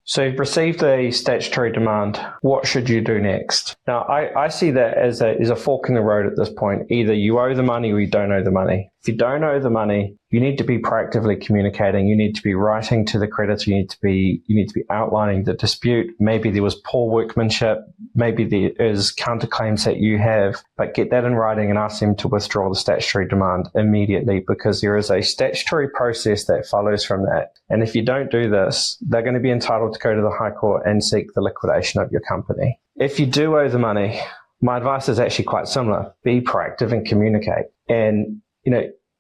So you've received a statutory demand. What should you do next? Now, I see that as a fork in the road at this point. Either you owe the money or you don't owe the money. If you don't owe the money, you need to be proactively communicating. You need to be writing to the creditor. You need to be outlining the dispute. Maybe there was poor workmanship. Maybe there is counterclaims that you have, but get that in writing and ask them to withdraw the statutory demand immediately, because there is a statutory process that follows from that. And if you don't do this, they're going to be entitled to go to the High Court and seek the liquidation of your company. If you do owe the money, my advice is actually quite similar. Be proactive and communicate. And,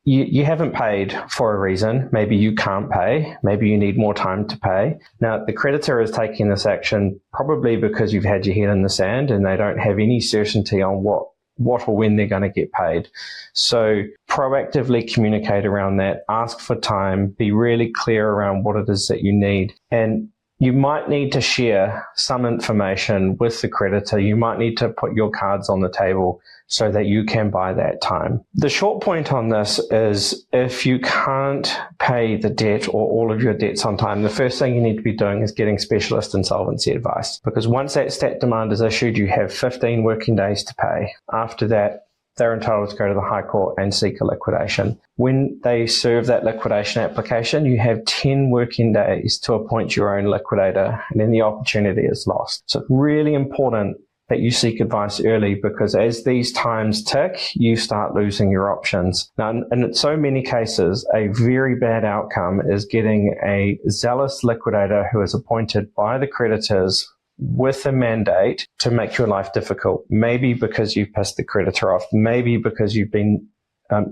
you haven't paid for a reason. Maybe you can't pay. Maybe you need more time to pay. Now, the creditor is taking this action probably because you've had your head in the sand and they don't have any certainty on what or when they're going to get paid. So proactively communicate around that. Ask for time. Be really clear around what it is that you need. And you might need to share some information with the creditor. You might need to put your cards on the table so that you can buy that time. The short point on this is if you can't pay the debt or all of your debts on time, the first thing you need to be doing is getting specialist insolvency advice. Because once that stat demand is issued, you have 15 working days to pay. After that, they're entitled to go to the High Court and seek a liquidation. When they serve that liquidation application, you have 10 working days to appoint your own liquidator, and then the opportunity is lost. So it's really important that you seek advice early, because as these times tick, you start losing your options. Now, in so many cases, a very bad outcome is getting a zealous liquidator who is appointed by the creditors with a mandate to make your life difficult. Maybe because you pissed the creditor off, maybe because you've been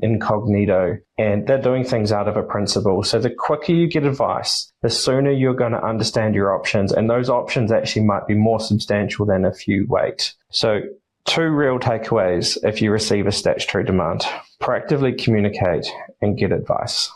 incognito, and they're doing things out of a principle. So the quicker you get advice, the sooner you're going to understand your options, and those options actually might be more substantial than if you wait. So 2 real takeaways if you receive a statutory demand: proactively communicate and get advice.